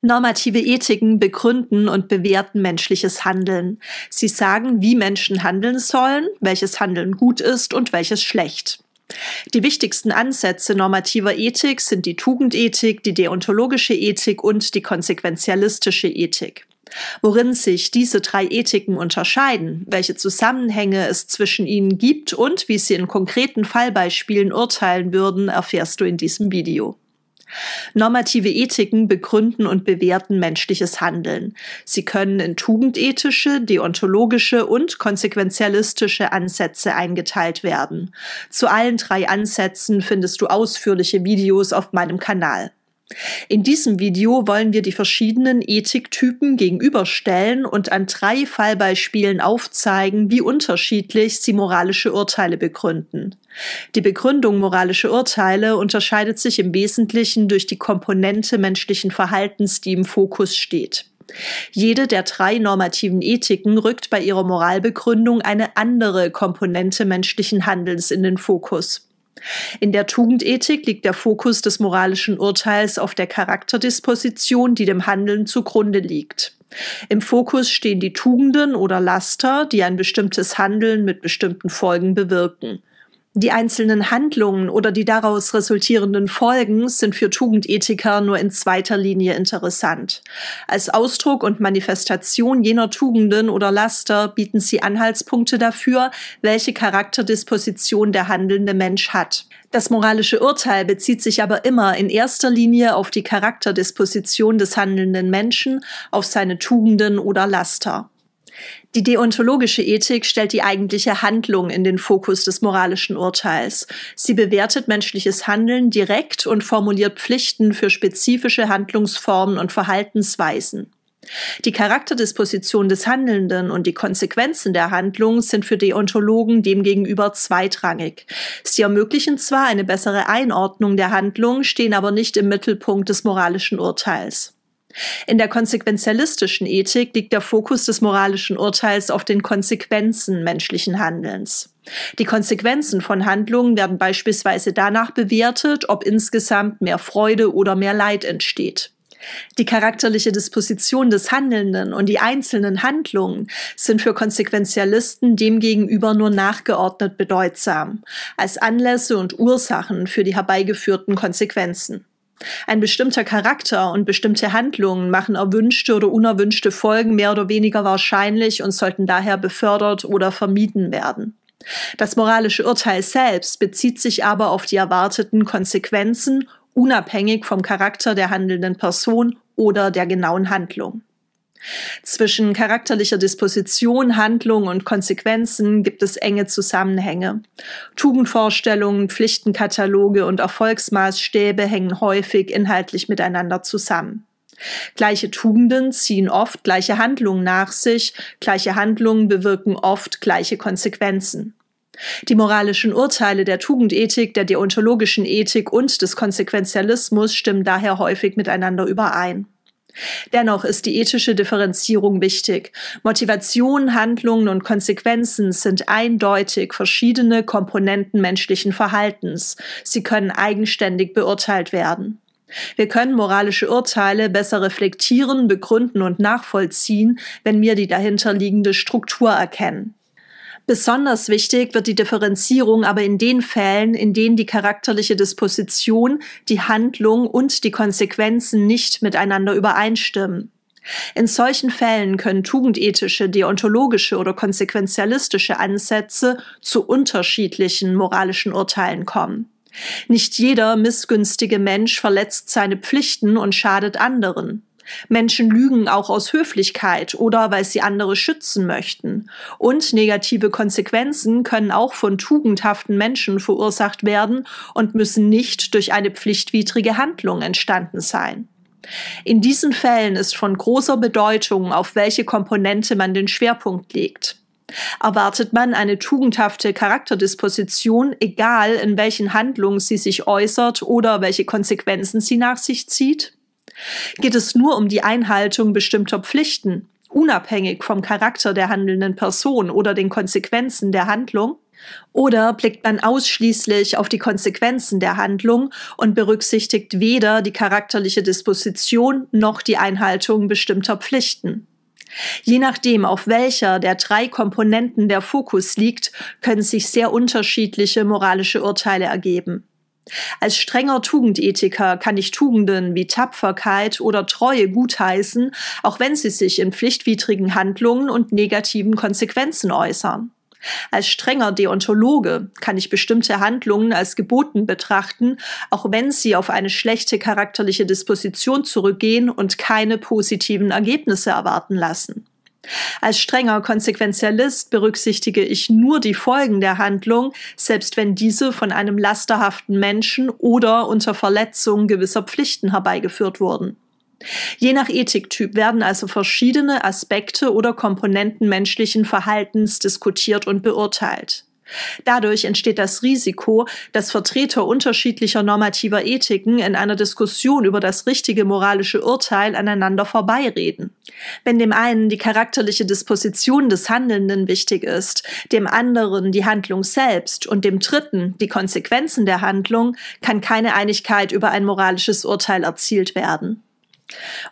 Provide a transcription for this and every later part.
Normative Ethiken begründen und bewerten menschliches Handeln. Sie sagen, wie Menschen handeln sollen, welches Handeln gut ist und welches schlecht. Die wichtigsten Ansätze normativer Ethik sind die Tugendethik, die deontologische Ethik und die konsequentialistische Ethik. Worin sich diese drei Ethiken unterscheiden, welche Zusammenhänge es zwischen ihnen gibt und wie sie in konkreten Fallbeispielen urteilen würden, erfährst du in diesem Video. Normative Ethiken begründen und bewerten menschliches Handeln. Sie können in tugendethische, deontologische und konsequentialistische Ansätze eingeteilt werden. Zu allen drei Ansätzen findest du ausführliche Videos auf meinem Kanal. In diesem Video wollen wir die verschiedenen Ethiktypen gegenüberstellen und an drei Fallbeispielen aufzeigen, wie unterschiedlich sie moralische Urteile begründen. Die Begründung moralischer Urteile unterscheidet sich im Wesentlichen durch die Komponente menschlichen Verhaltens, die im Fokus steht. Jede der drei normativen Ethiken rückt bei ihrer Moralbegründung eine andere Komponente menschlichen Handelns in den Fokus. In der Tugendethik liegt der Fokus des moralischen Urteils auf der Charakterdisposition, die dem Handeln zugrunde liegt. Im Fokus stehen die Tugenden oder Laster, die ein bestimmtes Handeln mit bestimmten Folgen bewirken. Die einzelnen Handlungen oder die daraus resultierenden Folgen sind für Tugendethiker nur in zweiter Linie interessant. Als Ausdruck und Manifestation jener Tugenden oder Laster bieten sie Anhaltspunkte dafür, welche Charakterdisposition der handelnde Mensch hat. Das moralische Urteil bezieht sich aber immer in erster Linie auf die Charakterdisposition des handelnden Menschen, auf seine Tugenden oder Laster. Die deontologische Ethik stellt die eigentliche Handlung in den Fokus des moralischen Urteils. Sie bewertet menschliches Handeln direkt und formuliert Pflichten für spezifische Handlungsformen und Verhaltensweisen. Die Charakterdisposition des Handelnden und die Konsequenzen der Handlung sind für Deontologen demgegenüber zweitrangig. Sie ermöglichen zwar eine bessere Einordnung der Handlung, stehen aber nicht im Mittelpunkt des moralischen Urteils. In der konsequentialistischen Ethik liegt der Fokus des moralischen Urteils auf den Konsequenzen menschlichen Handelns. Die Konsequenzen von Handlungen werden beispielsweise danach bewertet, ob insgesamt mehr Freude oder mehr Leid entsteht. Die charakterliche Disposition des Handelnden und die einzelnen Handlungen sind für Konsequentialisten demgegenüber nur nachgeordnet bedeutsam, als Anlässe und Ursachen für die herbeigeführten Konsequenzen. Ein bestimmter Charakter und bestimmte Handlungen machen erwünschte oder unerwünschte Folgen mehr oder weniger wahrscheinlich und sollten daher befördert oder vermieden werden. Das moralische Urteil selbst bezieht sich aber auf die erwarteten Konsequenzen, unabhängig vom Charakter der handelnden Person oder der genauen Handlung. Zwischen charakterlicher Disposition, Handlung und Konsequenzen gibt es enge Zusammenhänge. Tugendvorstellungen, Pflichtenkataloge und Erfolgsmaßstäbe hängen häufig inhaltlich miteinander zusammen. Gleiche Tugenden ziehen oft gleiche Handlungen nach sich, gleiche Handlungen bewirken oft gleiche Konsequenzen. Die moralischen Urteile der Tugendethik, der deontologischen Ethik und des Konsequentialismus stimmen daher häufig miteinander überein. Dennoch ist die ethische Differenzierung wichtig. Motivation, Handlungen und Konsequenzen sind eindeutig verschiedene Komponenten menschlichen Verhaltens. Sie können eigenständig beurteilt werden. Wir können moralische Urteile besser reflektieren, begründen und nachvollziehen, wenn wir die dahinterliegende Struktur erkennen. Besonders wichtig wird die Differenzierung aber in den Fällen, in denen die charakterliche Disposition, die Handlung und die Konsequenzen nicht miteinander übereinstimmen. In solchen Fällen können tugendethische, deontologische oder konsequentialistische Ansätze zu unterschiedlichen moralischen Urteilen kommen. Nicht jeder missgünstige Mensch verletzt seine Pflichten und schadet anderen. Menschen lügen auch aus Höflichkeit oder weil sie andere schützen möchten. Und negative Konsequenzen können auch von tugendhaften Menschen verursacht werden und müssen nicht durch eine pflichtwidrige Handlung entstanden sein. In diesen Fällen ist von großer Bedeutung, auf welche Komponente man den Schwerpunkt legt. Erwartet man eine tugendhafte Charakterdisposition, egal in welchen Handlungen sie sich äußert oder welche Konsequenzen sie nach sich zieht? Geht es nur um die Einhaltung bestimmter Pflichten, unabhängig vom Charakter der handelnden Person oder den Konsequenzen der Handlung? Oder blickt man ausschließlich auf die Konsequenzen der Handlung und berücksichtigt weder die charakterliche Disposition noch die Einhaltung bestimmter Pflichten? Je nachdem, auf welcher der 3 Komponenten der Fokus liegt, können sich sehr unterschiedliche moralische Urteile ergeben. Als strenger Tugendethiker kann ich Tugenden wie Tapferkeit oder Treue gutheißen, auch wenn sie sich in pflichtwidrigen Handlungen und negativen Konsequenzen äußern. Als strenger Deontologe kann ich bestimmte Handlungen als geboten betrachten, auch wenn sie auf eine schlechte charakterliche Disposition zurückgehen und keine positiven Ergebnisse erwarten lassen. Als strenger Konsequentialist berücksichtige ich nur die Folgen der Handlung, selbst wenn diese von einem lasterhaften Menschen oder unter Verletzung gewisser Pflichten herbeigeführt wurden. Je nach Ethiktyp werden also verschiedene Aspekte oder Komponenten menschlichen Verhaltens diskutiert und beurteilt. Dadurch entsteht das Risiko, dass Vertreter unterschiedlicher normativer Ethiken in einer Diskussion über das richtige moralische Urteil aneinander vorbeireden. Wenn dem einen die charakterliche Disposition des Handelnden wichtig ist, dem anderen die Handlung selbst und dem dritten die Konsequenzen der Handlung, kann keine Einigkeit über ein moralisches Urteil erzielt werden.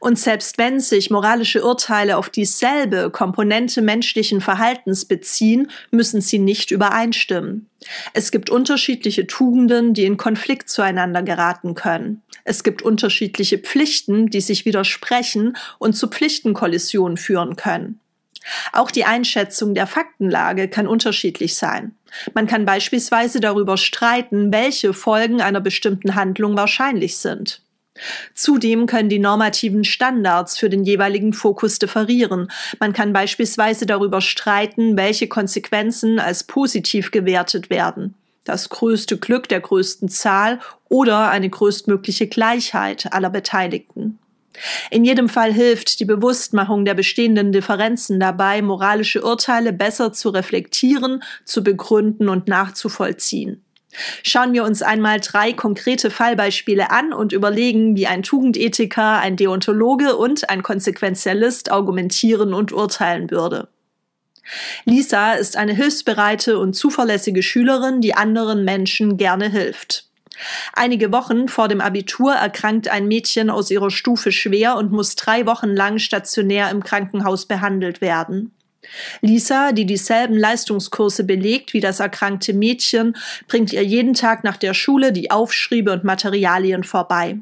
Und selbst wenn sich moralische Urteile auf dieselbe Komponente menschlichen Verhaltens beziehen, müssen sie nicht übereinstimmen. Es gibt unterschiedliche Tugenden, die in Konflikt zueinander geraten können. Es gibt unterschiedliche Pflichten, die sich widersprechen und zu Pflichtenkollisionen führen können. Auch die Einschätzung der Faktenlage kann unterschiedlich sein. Man kann beispielsweise darüber streiten, welche Folgen einer bestimmten Handlung wahrscheinlich sind. Zudem können die normativen Standards für den jeweiligen Fokus differieren. Man kann beispielsweise darüber streiten, welche Konsequenzen als positiv gewertet werden. Das größte Glück der größten Zahl oder eine größtmögliche Gleichheit aller Beteiligten. In jedem Fall hilft die Bewusstmachung der bestehenden Differenzen dabei, moralische Urteile besser zu reflektieren, zu begründen und nachzuvollziehen. Schauen wir uns einmal 3 konkrete Fallbeispiele an und überlegen, wie ein Tugendethiker, ein Deontologe und ein Konsequentialist argumentieren und urteilen würde. Lisa ist eine hilfsbereite und zuverlässige Schülerin, die anderen Menschen gerne hilft. Einige Wochen vor dem Abitur erkrankt ein Mädchen aus ihrer Stufe schwer und muss 3 Wochen lang stationär im Krankenhaus behandelt werden. Lisa, die dieselben Leistungskurse belegt wie das erkrankte Mädchen, bringt ihr jeden Tag nach der Schule die Aufschriebe und Materialien vorbei.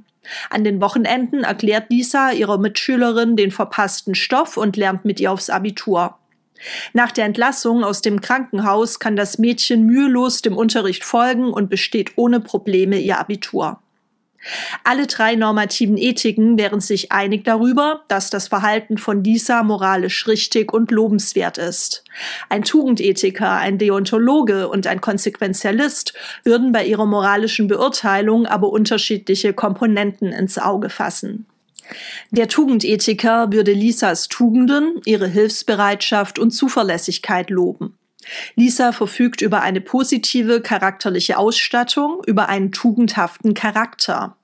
An den Wochenenden erklärt Lisa ihrer Mitschülerin den verpassten Stoff und lernt mit ihr aufs Abitur. Nach der Entlassung aus dem Krankenhaus kann das Mädchen mühelos dem Unterricht folgen und besteht ohne Probleme ihr Abitur. Alle 3 normativen Ethiken wären sich einig darüber, dass das Verhalten von Lisa moralisch richtig und lobenswert ist. Ein Tugendethiker, ein Deontologe und ein Konsequentialist würden bei ihrer moralischen Beurteilung aber unterschiedliche Komponenten ins Auge fassen. Der Tugendethiker würde Lisas Tugenden, ihre Hilfsbereitschaft und Zuverlässigkeit loben. Lisa verfügt über eine positive charakterliche Ausstattung, über einen tugendhaften Charakter.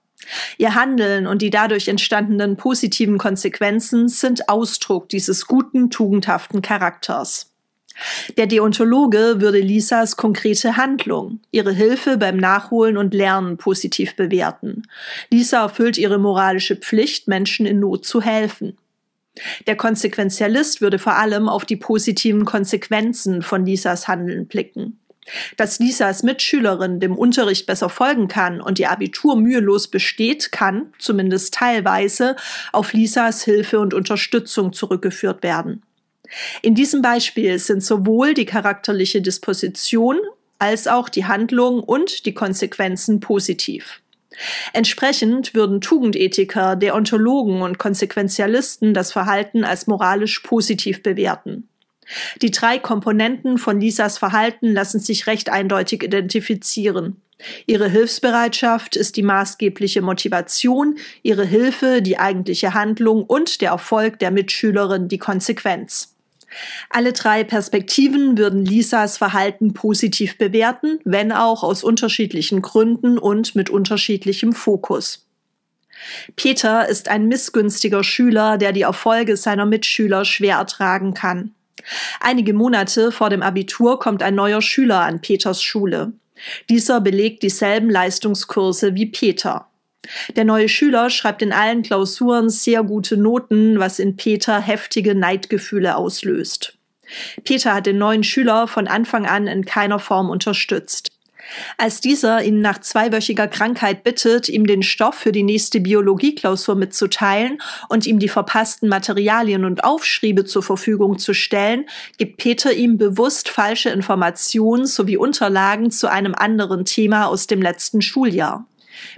Ihr Handeln und die dadurch entstandenen positiven Konsequenzen sind Ausdruck dieses guten, tugendhaften Charakters. Der Deontologe würde Lisas konkrete Handlung, ihre Hilfe beim Nachholen und Lernen positiv bewerten. Lisa erfüllt ihre moralische Pflicht, Menschen in Not zu helfen. Der Konsequentialist würde vor allem auf die positiven Konsequenzen von Lisas Handeln blicken. Dass Lisas Mitschülerin dem Unterricht besser folgen kann und ihr Abitur mühelos besteht, kann, zumindest teilweise, auf Lisas Hilfe und Unterstützung zurückgeführt werden. In diesem Beispiel sind sowohl die charakterliche Disposition als auch die Handlung und die Konsequenzen positiv. Entsprechend würden Tugendethiker, Deontologen und Konsequentialisten das Verhalten als moralisch positiv bewerten. Die 3 Komponenten von Lisas Verhalten lassen sich recht eindeutig identifizieren. Ihre Hilfsbereitschaft ist die maßgebliche Motivation, ihre Hilfe die eigentliche Handlung und der Erfolg der Mitschülerin die Konsequenz. Alle 3 Perspektiven würden Lisas Verhalten positiv bewerten, wenn auch aus unterschiedlichen Gründen und mit unterschiedlichem Fokus. Peter ist ein missgünstiger Schüler, der die Erfolge seiner Mitschüler schwer ertragen kann. Einige Monate vor dem Abitur kommt ein neuer Schüler an Peters Schule. Dieser belegt dieselben Leistungskurse wie Peter. Der neue Schüler schreibt in allen Klausuren sehr gute Noten, was in Peter heftige Neidgefühle auslöst. Peter hat den neuen Schüler von Anfang an in keiner Form unterstützt. Als dieser ihn nach 2-wöchiger Krankheit bittet, ihm den Stoff für die nächste Biologieklausur mitzuteilen und ihm die verpassten Materialien und Aufschriebe zur Verfügung zu stellen, gibt Peter ihm bewusst falsche Informationen sowie Unterlagen zu einem anderen Thema aus dem letzten Schuljahr.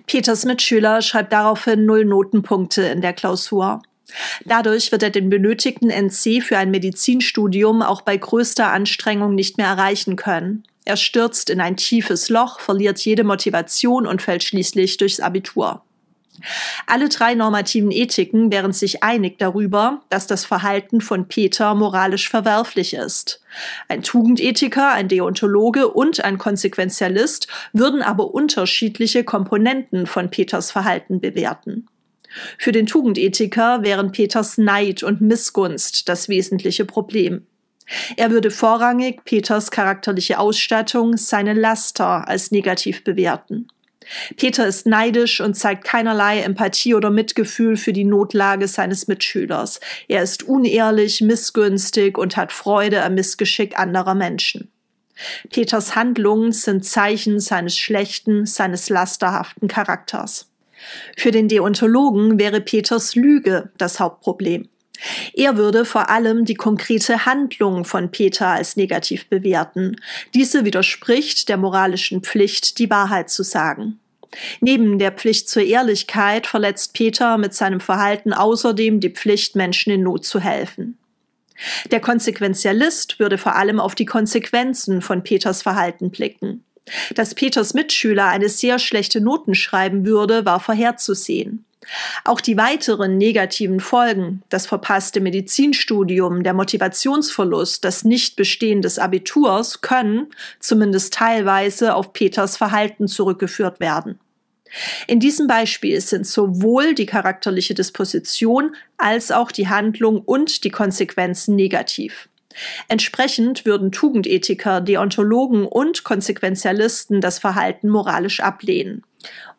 Peters Mitschüler schreibt daraufhin 0 Notenpunkte in der Klausur. Dadurch wird er den benötigten NC für ein Medizinstudium auch bei größter Anstrengung nicht mehr erreichen können. Er stürzt in ein tiefes Loch, verliert jede Motivation und fällt schließlich durchs Abitur. Alle 3 normativen Ethiken wären sich einig darüber, dass das Verhalten von Peter moralisch verwerflich ist. Ein Tugendethiker, ein Deontologe und ein Konsequenzialist würden aber unterschiedliche Komponenten von Peters Verhalten bewerten. Für den Tugendethiker wären Peters Neid und Missgunst das wesentliche Problem. Er würde vorrangig Peters charakterliche Ausstattung, seine Laster, als negativ bewerten. Peter ist neidisch und zeigt keinerlei Empathie oder Mitgefühl für die Notlage seines Mitschülers. Er ist unehrlich, missgünstig und hat Freude am Missgeschick anderer Menschen. Peters Handlungen sind Zeichen seines schlechten, seines lasterhaften Charakters. Für den Deontologen wäre Peters Lüge das Hauptproblem. Er würde vor allem die konkrete Handlung von Peter als negativ bewerten. Diese widerspricht der moralischen Pflicht, die Wahrheit zu sagen. Neben der Pflicht zur Ehrlichkeit verletzt Peter mit seinem Verhalten außerdem die Pflicht, Menschen in Not zu helfen. Der Konsequenzialist würde vor allem auf die Konsequenzen von Peters Verhalten blicken. Dass Peters Mitschüler eine sehr schlechte Noten schreiben würde, war vorherzusehen. Auch die weiteren negativen Folgen, das verpasste Medizinstudium, der Motivationsverlust, das Nichtbestehen des Abiturs, können, zumindest teilweise, auf Peters Verhalten zurückgeführt werden. In diesem Beispiel sind sowohl die charakterliche Disposition als auch die Handlung und die Konsequenzen negativ. Entsprechend würden Tugendethiker, Deontologen und Konsequenzialisten das Verhalten moralisch ablehnen.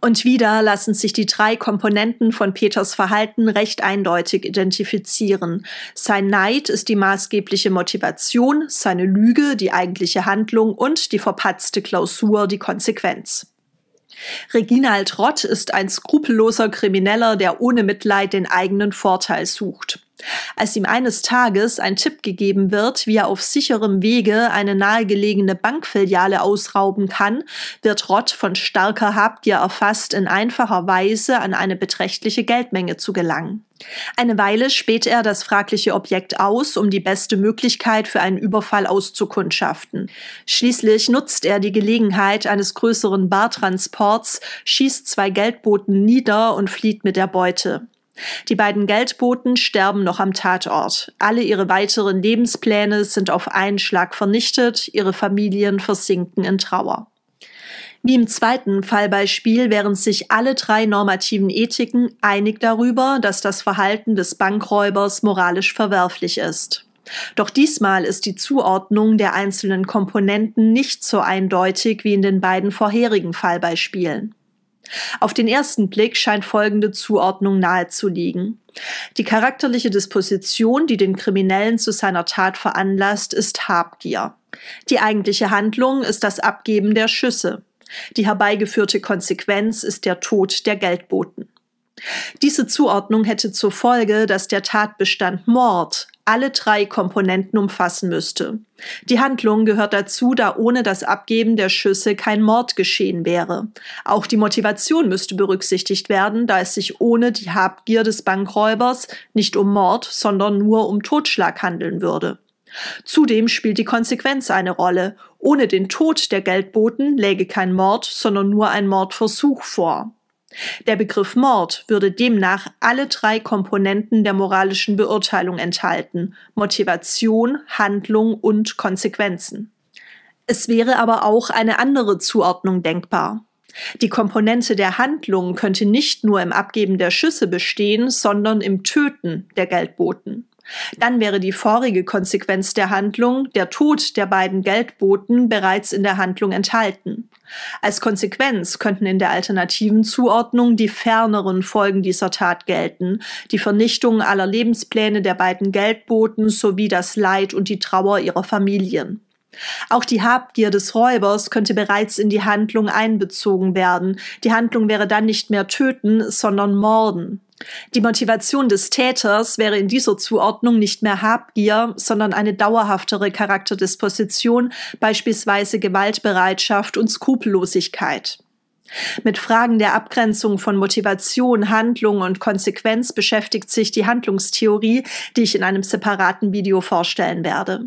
Und wieder lassen sich die 3 Komponenten von Peters Verhalten recht eindeutig identifizieren. Sein Neid ist die maßgebliche Motivation, seine Lüge die eigentliche Handlung und die verpatzte Klausur die Konsequenz. Reginald Rott ist ein skrupelloser Krimineller, der ohne Mitleid den eigenen Vorteil sucht. Als ihm eines Tages ein Tipp gegeben wird, wie er auf sicherem Wege eine nahegelegene Bankfiliale ausrauben kann, wird Rott von starker Habgier erfasst, in einfacher Weise an eine beträchtliche Geldmenge zu gelangen. Eine Weile späht er das fragliche Objekt aus, um die beste Möglichkeit für einen Überfall auszukundschaften. Schließlich nutzt er die Gelegenheit eines größeren Bartransports, schießt 2 Geldboten nieder und flieht mit der Beute. Die beiden Geldboten sterben noch am Tatort. Alle ihre weiteren Lebenspläne sind auf einen Schlag vernichtet, ihre Familien versinken in Trauer. Wie im zweiten Fallbeispiel wären sich alle 3 normativen Ethiken einig darüber, dass das Verhalten des Bankräubers moralisch verwerflich ist. Doch diesmal ist die Zuordnung der einzelnen Komponenten nicht so eindeutig wie in den beiden vorherigen Fallbeispielen. Auf den ersten Blick scheint folgende Zuordnung nahezuliegen. Die charakterliche Disposition, die den Kriminellen zu seiner Tat veranlasst, ist Habgier. Die eigentliche Handlung ist das Abgeben der Schüsse. Die herbeigeführte Konsequenz ist der Tod der Geldboten. Diese Zuordnung hätte zur Folge, dass der Tatbestand Mord alle 3 Komponenten umfassen müsste. Die Handlung gehört dazu, da ohne das Abgeben der Schüsse kein Mord geschehen wäre. Auch die Motivation müsste berücksichtigt werden, da es sich ohne die Habgier des Bankräubers nicht um Mord, sondern nur um Totschlag handeln würde. Zudem spielt die Konsequenz eine Rolle. Ohne den Tod der Geldboten läge kein Mord, sondern nur ein Mordversuch vor. Der Begriff Mord würde demnach alle 3 Komponenten der moralischen Beurteilung enthalten: Motivation, Handlung und Konsequenzen. Es wäre aber auch eine andere Zuordnung denkbar. Die Komponente der Handlung könnte nicht nur im Abgeben der Schüsse bestehen, sondern im Töten der Geldboten. Dann wäre die vorige Konsequenz der Handlung, der Tod der beiden Geldboten, bereits in der Handlung enthalten. Als Konsequenz könnten in der alternativen Zuordnung die ferneren Folgen dieser Tat gelten, die Vernichtung aller Lebenspläne der beiden Geldboten sowie das Leid und die Trauer ihrer Familien. Auch die Habgier des Räubers könnte bereits in die Handlung einbezogen werden. Die Handlung wäre dann nicht mehr töten, sondern morden. Die Motivation des Täters wäre in dieser Zuordnung nicht mehr Habgier, sondern eine dauerhaftere Charakterdisposition, beispielsweise Gewaltbereitschaft und Skrupellosigkeit. Mit Fragen der Abgrenzung von Motivation, Handlung und Konsequenz beschäftigt sich die Handlungstheorie, die ich in einem separaten Video vorstellen werde.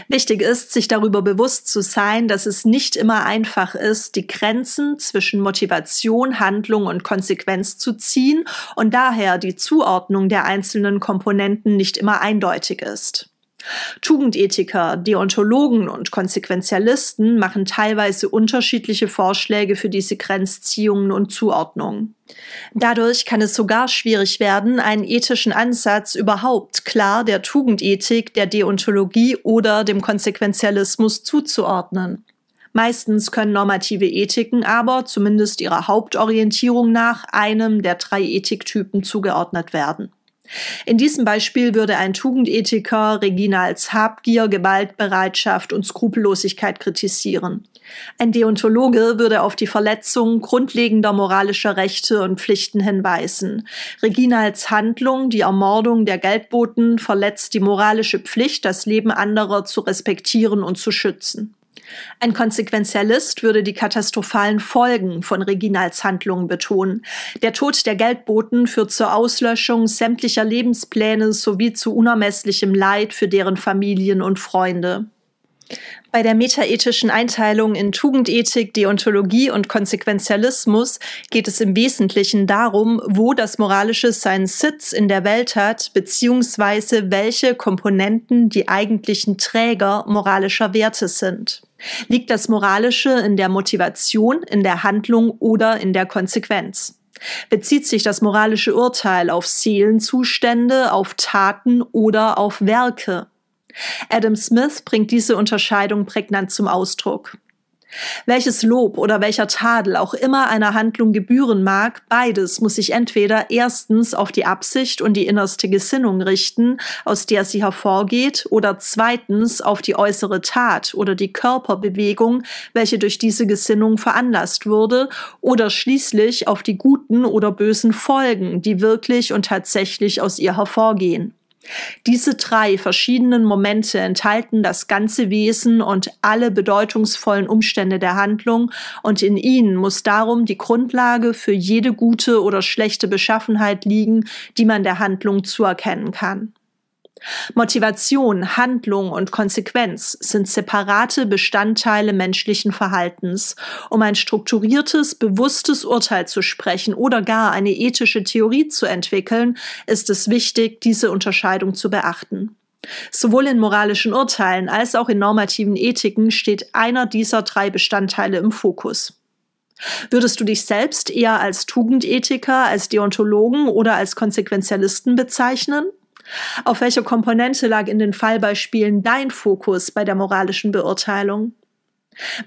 Wichtig ist, sich darüber bewusst zu sein, dass es nicht immer einfach ist, die Grenzen zwischen Motivation, Handlung und Konsequenz zu ziehen und daher die Zuordnung der einzelnen Komponenten nicht immer eindeutig ist. Tugendethiker, Deontologen und Konsequenzialisten machen teilweise unterschiedliche Vorschläge für diese Grenzziehungen und Zuordnungen. Dadurch kann es sogar schwierig werden, einen ethischen Ansatz überhaupt klar der Tugendethik, der Deontologie oder dem Konsequenzialismus zuzuordnen. Meistens können normative Ethiken aber, zumindest ihrer Hauptorientierung nach, einem der 3 Ethiktypen zugeordnet werden. In diesem Beispiel würde ein Tugendethiker Reginals Habgier, Gewaltbereitschaft und Skrupellosigkeit kritisieren. Ein Deontologe würde auf die Verletzung grundlegender moralischer Rechte und Pflichten hinweisen. Reginals Handlung, die Ermordung der Geldboten, verletzt die moralische Pflicht, das Leben anderer zu respektieren und zu schützen. Ein Konsequenzialist würde die katastrophalen Folgen von Reginals Handlungen betonen. Der Tod der Geldboten führt zur Auslöschung sämtlicher Lebenspläne sowie zu unermesslichem Leid für deren Familien und Freunde. Bei der metaethischen Einteilung in Tugendethik, Deontologie und Konsequenzialismus geht es im Wesentlichen darum, wo das Moralische seinen Sitz in der Welt hat, beziehungsweise welche Komponenten die eigentlichen Träger moralischer Werte sind. Liegt das Moralische in der Motivation, in der Handlung oder in der Konsequenz? Bezieht sich das moralische Urteil auf Seelenzustände, auf Taten oder auf Werke? Adam Smith bringt diese Unterscheidung prägnant zum Ausdruck. Welches Lob oder welcher Tadel auch immer einer Handlung gebühren mag, beides muss sich entweder erstens auf die Absicht und die innerste Gesinnung richten, aus der sie hervorgeht, oder zweitens auf die äußere Tat oder die Körperbewegung, welche durch diese Gesinnung veranlasst wurde, oder schließlich auf die guten oder bösen Folgen, die wirklich und tatsächlich aus ihr hervorgehen. Diese 3 verschiedenen Momente enthalten das ganze Wesen und alle bedeutungsvollen Umstände der Handlung, und in ihnen muss darum die Grundlage für jede gute oder schlechte Beschaffenheit liegen, die man der Handlung zuerkennen kann. Motivation, Handlung und Konsequenz sind separate Bestandteile menschlichen Verhaltens. Um ein strukturiertes, bewusstes Urteil zu sprechen oder gar eine ethische Theorie zu entwickeln, ist es wichtig, diese Unterscheidung zu beachten. Sowohl in moralischen Urteilen als auch in normativen Ethiken steht einer dieser 3 Bestandteile im Fokus. Würdest du dich selbst eher als Tugendethiker, als Deontologen oder als Konsequenzialisten bezeichnen? Auf welcher Komponente lag in den Fallbeispielen dein Fokus bei der moralischen Beurteilung?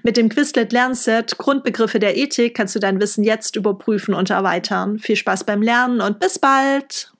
Mit dem Quizlet-Lernset Grundbegriffe der Ethik kannst du dein Wissen jetzt überprüfen und erweitern. Viel Spaß beim Lernen und bis bald!